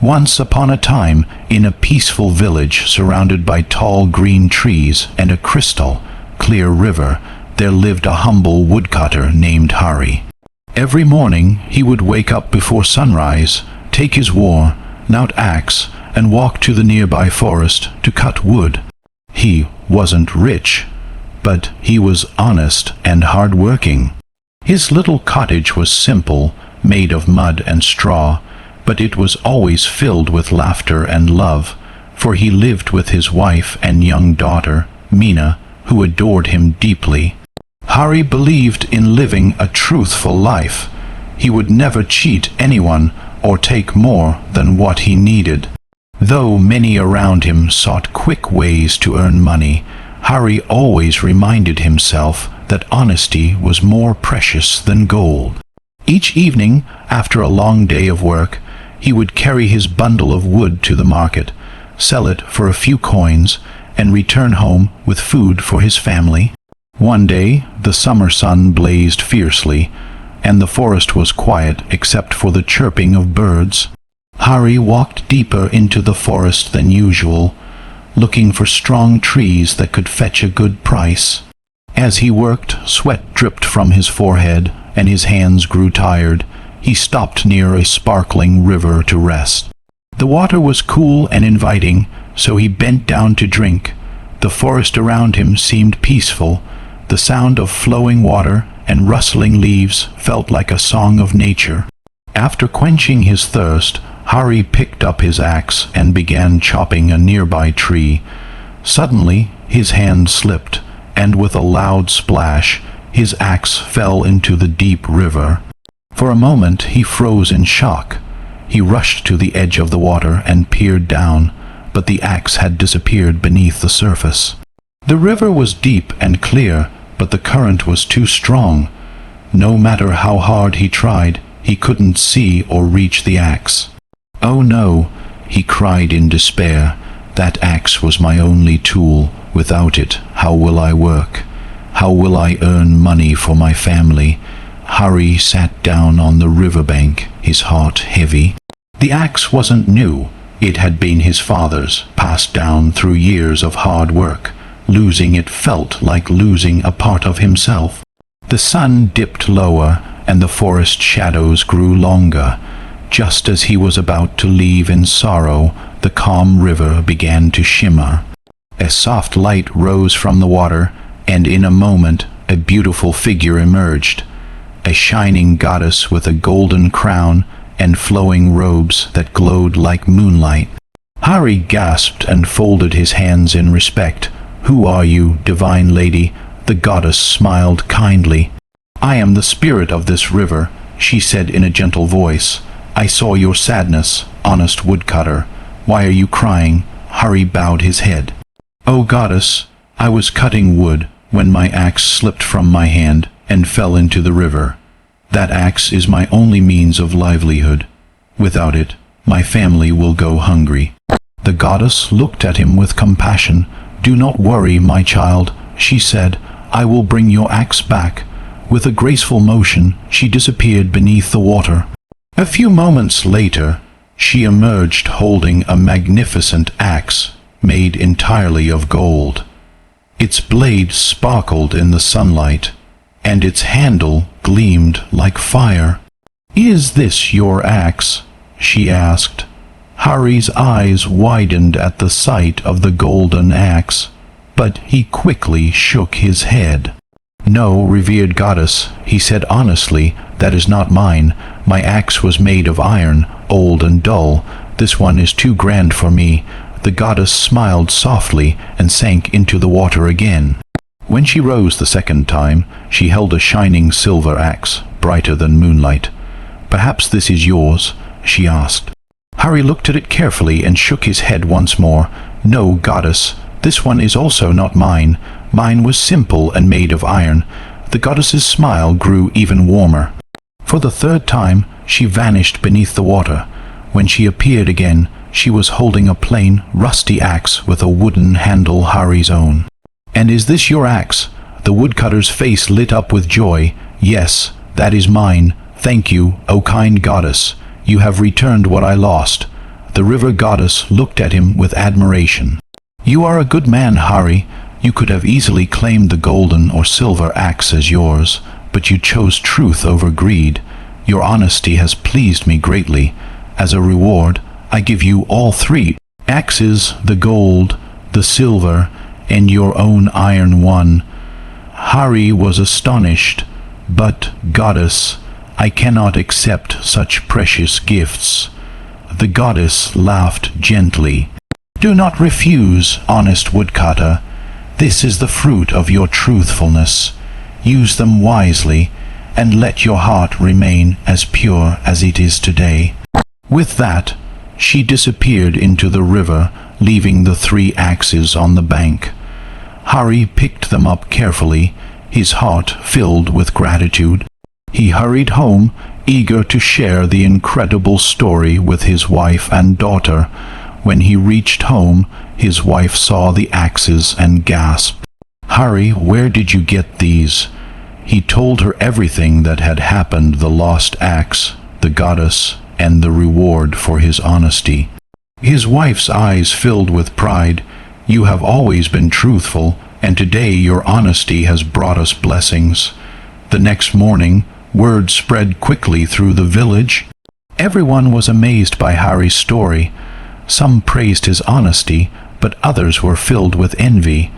Once upon a time, in a peaceful village surrounded by tall green trees and a crystal, clear river, there lived a humble woodcutter named Hari. Every morning he would wake up before sunrise, take his worn-out axe, and walk to the nearby forest to cut wood. He wasn't rich, but he was honest and hardworking. His little cottage was simple, made of mud and straw, but it was always filled with laughter and love, for he lived with his wife and young daughter, Mina, who adored him deeply. Hari believed in living a truthful life. He would never cheat anyone or take more than what he needed. Though many around him sought quick ways to earn money, Hari always reminded himself that honesty was more precious than gold. Each evening, after a long day of work, he would carry his bundle of wood to the market, sell it for a few coins, and return home with food for his family. One day, the summer sun blazed fiercely, and the forest was quiet except for the chirping of birds. Hari walked deeper into the forest than usual, looking for strong trees that could fetch a good price. As he worked, sweat dripped from his forehead, and his hands grew tired. He stopped near a sparkling river to rest. The water was cool and inviting, so he bent down to drink. The forest around him seemed peaceful. The sound of flowing water and rustling leaves felt like a song of nature. After quenching his thirst, Hari picked up his axe and began chopping a nearby tree. Suddenly, his hand slipped, and with a loud splash, his axe fell into the deep river. For a moment he froze in shock. He rushed to the edge of the water and peered down, but the axe had disappeared beneath the surface. The river was deep and clear, but the current was too strong. No matter how hard he tried, he couldn't see or reach the axe. "Oh no," he cried in despair. "That axe was my only tool. Without it, how will I work? How will I earn money for my family?" Hari sat down on the riverbank, his heart heavy. The axe wasn't new. It had been his father's, passed down through years of hard work. Losing it felt like losing a part of himself. The sun dipped lower, and the forest shadows grew longer. Just as he was about to leave in sorrow, the calm river began to shimmer. A soft light rose from the water, and in a moment a beautiful figure emerged. A shining goddess with a golden crown and flowing robes that glowed like moonlight. Hari gasped and folded his hands in respect. "Who are you, divine lady?" The goddess smiled kindly. "I am the spirit of this river," she said in a gentle voice. "I saw your sadness, honest woodcutter. Why are you crying?" Hari bowed his head. "O goddess, I was cutting wood when my axe slipped from my hand and fell into the river. That axe is my only means of livelihood. Without it, my family will go hungry." The goddess looked at him with compassion. "Do not worry, my child," she said. "I will bring your axe back." With a graceful motion, she disappeared beneath the water. A few moments later, she emerged holding a magnificent axe made entirely of gold. Its blade sparkled in the sunlight, and its handle gleamed like fire. "Is this your axe?" she asked. Hari's eyes widened at the sight of the golden axe, but he quickly shook his head. "No, revered goddess," he said honestly, "that is not mine. My axe was made of iron, old and dull. This one is too grand for me." The goddess smiled softly and sank into the water again. When she rose the second time, she held a shining silver axe, brighter than moonlight. "Perhaps this is yours?" she asked. Hari looked at it carefully and shook his head once more. "No, goddess, this one is also not mine. Mine was simple and made of iron." The goddess's smile grew even warmer. For the third time, she vanished beneath the water. When she appeared again, she was holding a plain, rusty axe with a wooden handle Hari's own. "And is this your axe?" The woodcutter's face lit up with joy. "Yes, that is mine. Thank you, O kind goddess. You have returned what I lost." The river goddess looked at him with admiration. "You are a good man, Hari. You could have easily claimed the golden or silver axe as yours, but you chose truth over greed. Your honesty has pleased me greatly. As a reward, I give you all three axes, the gold, the silver, and your own iron one." Hari was astonished. "But, goddess, I cannot accept such precious gifts." The goddess laughed gently. "Do not refuse, honest woodcutter. This is the fruit of your truthfulness. Use them wisely, and let your heart remain as pure as it is today." With that, she disappeared into the river, leaving the three axes on the bank. Hari picked them up carefully, his heart filled with gratitude. He hurried home, eager to share the incredible story with his wife and daughter. When he reached home, his wife saw the axes and gasped. "Hari, where did you get these?" He told her everything that had happened, the lost axe, the goddess, and the reward for his honesty. His wife's eyes filled with pride. "You have always been truthful, and today your honesty has brought us blessings." The next morning, word spread quickly through the village. Everyone was amazed by Hari's story. Some praised his honesty, but others were filled with envy.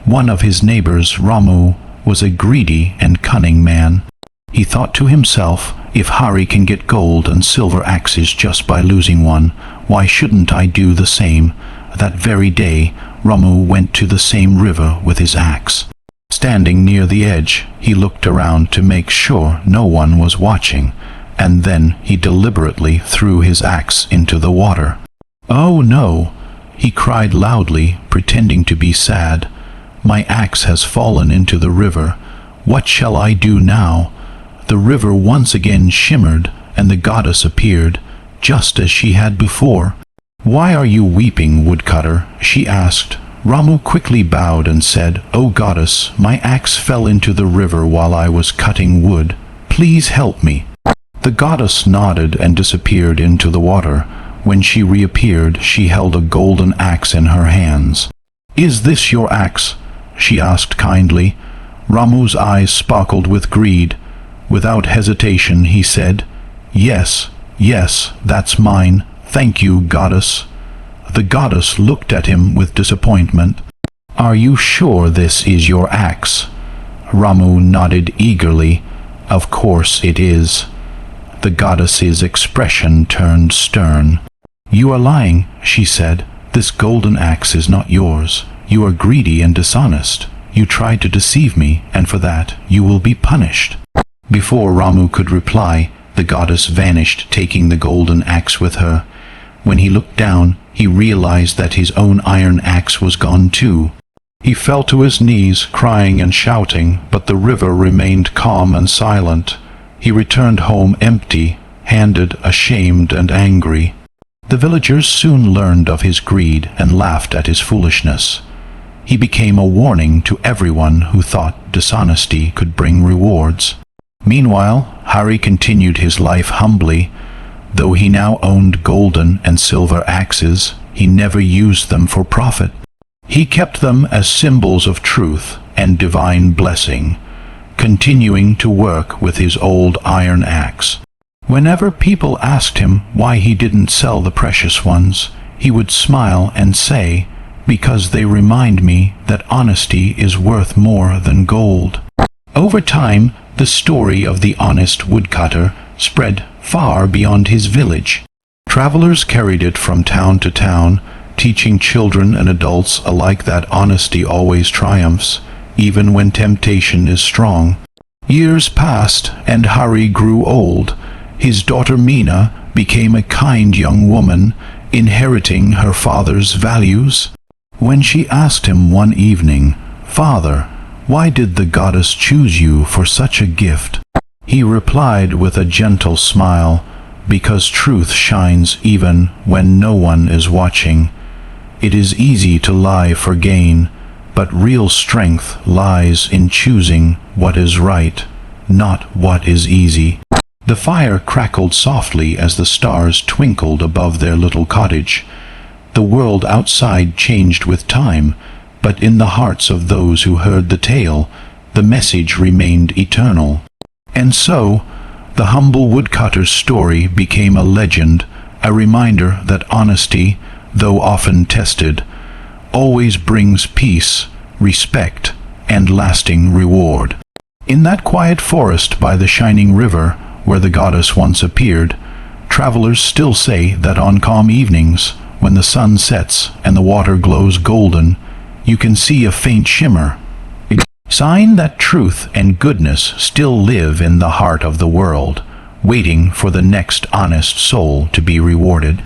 One of his neighbors, Ramu, was a greedy and cunning man. He thought to himself, "If Hari can get gold and silver axes just by losing one, why shouldn't I do the same?" That very day, Ramu went to the same river with his axe. Standing near the edge, he looked around to make sure no one was watching, and then he deliberately threw his axe into the water. "Oh no!" he cried loudly, pretending to be sad. "My axe has fallen into the river. What shall I do now?" The river once again shimmered, and the goddess appeared, just as she had before. "Why are you weeping, woodcutter?" she asked. Ramu quickly bowed and said, "O goddess, my axe fell into the river while I was cutting wood. Please help me." The goddess nodded and disappeared into the water. When she reappeared, she held a golden axe in her hands. "Is this your axe?" she asked kindly. Ramu's eyes sparkled with greed. Without hesitation, he said, "Yes, yes, that's mine. Thank you, goddess." The goddess looked at him with disappointment. "Are you sure this is your axe?" Ramu nodded eagerly. "Of course it is." The goddess's expression turned stern. "You are lying," she said. "This golden axe is not yours. You are greedy and dishonest. You tried to deceive me, and for that you will be punished." Before Ramu could reply, the goddess vanished, taking the golden axe with her. When he looked down, he realized that his own iron axe was gone too. He fell to his knees, crying and shouting, but the river remained calm and silent. He returned home empty-handed, ashamed and angry. The villagers soon learned of his greed and laughed at his foolishness. He became a warning to everyone who thought dishonesty could bring rewards. Meanwhile, Hari continued his life humbly. Though he now owned golden and silver axes, he never used them for profit. He kept them as symbols of truth and divine blessing, continuing to work with his old iron axe. Whenever people asked him why he didn't sell the precious ones, he would smile and say, "Because they remind me that honesty is worth more than gold." Over time, the story of the honest woodcutter spread far beyond his village. Travelers carried it from town to town, teaching children and adults alike that honesty always triumphs, even when temptation is strong. Years passed, and Hari grew old. His daughter Meena became a kind young woman, inheriting her father's values. When she asked him one evening, "Father, why did the goddess choose you for such a gift?" he replied with a gentle smile, "Because truth shines even when no one is watching. It is easy to lie for gain, but real strength lies in choosing what is right, not what is easy." The fire crackled softly as the stars twinkled above their little cottage. The world outside changed with time, but in the hearts of those who heard the tale, the message remained eternal. And so, the humble woodcutter's story became a legend, a reminder that honesty, though often tested, always brings peace, respect, and lasting reward. In that quiet forest by the shining river, where the goddess once appeared, travelers still say that on calm evenings, when the sun sets and the water glows golden, you can see a faint shimmer, a sign that truth and goodness still live in the heart of the world, waiting for the next honest soul to be rewarded.